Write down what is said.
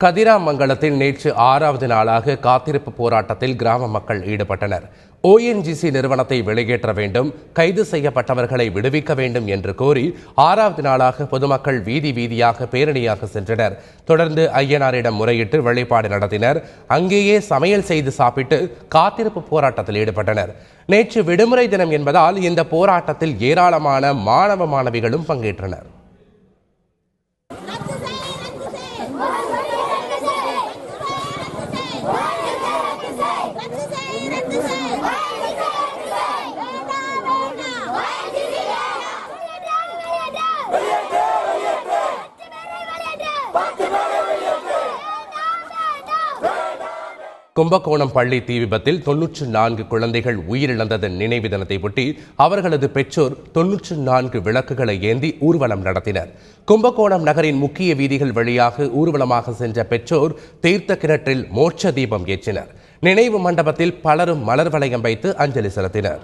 கதிராமங்கலத்தில் நேற்று 6வது நாளாக காத்திருப்பு போராட்டத்தில் கிராம மக்கள் ஈடுபட்டனர். ONGC நிறுவனத்தை வெளியேற்ற வேண்டும், கைது செய்யப்பட்டவர்களை விடுவிக்க வேண்டும் என்று கோரி 6வது நாளாக பொதுமக்கள் வீதி வீதியாக பேரணியாக சென்றனர். தொடர்ந்து ஐயனாரிடம் முறையிட்டு வழிபாடு நடத்தினர். அங்கேயே சமையல் செய்து சாப்பிட்டு காத்திருப்பு போராட்டத்தில் ஈடுபட்டனர். நேற்று விடுமுறை தினம் என்பதால் இந்த போராட்டத்தில் ஏராளமான மாணவ மாணவிகளும் பங்கேற்றனர். கும்பகோணம் பள்ளி தீ விபத்தில் 94 குழந்தைகள் உயிரிழந்ததன் நினைவு தினத்தை ஒட்டி அவர்களது பெற்றோர் 94 விளக்குகளை ஏந்தி ஊர்வலம் நடத்தினர். கும்பகோணம் நகரின் முக்கிய வீதிகள் வழியாக ஊர்வலமாக சென்ற பெற்றோர் தீர்த்த கிணற்றில் மோட்ச தீபம் ஏற்றினர். நினைவு மண்டபத்தில் பலரும் மலர் வளையம் வைத்து அஞ்சலி செலுத்தினர்.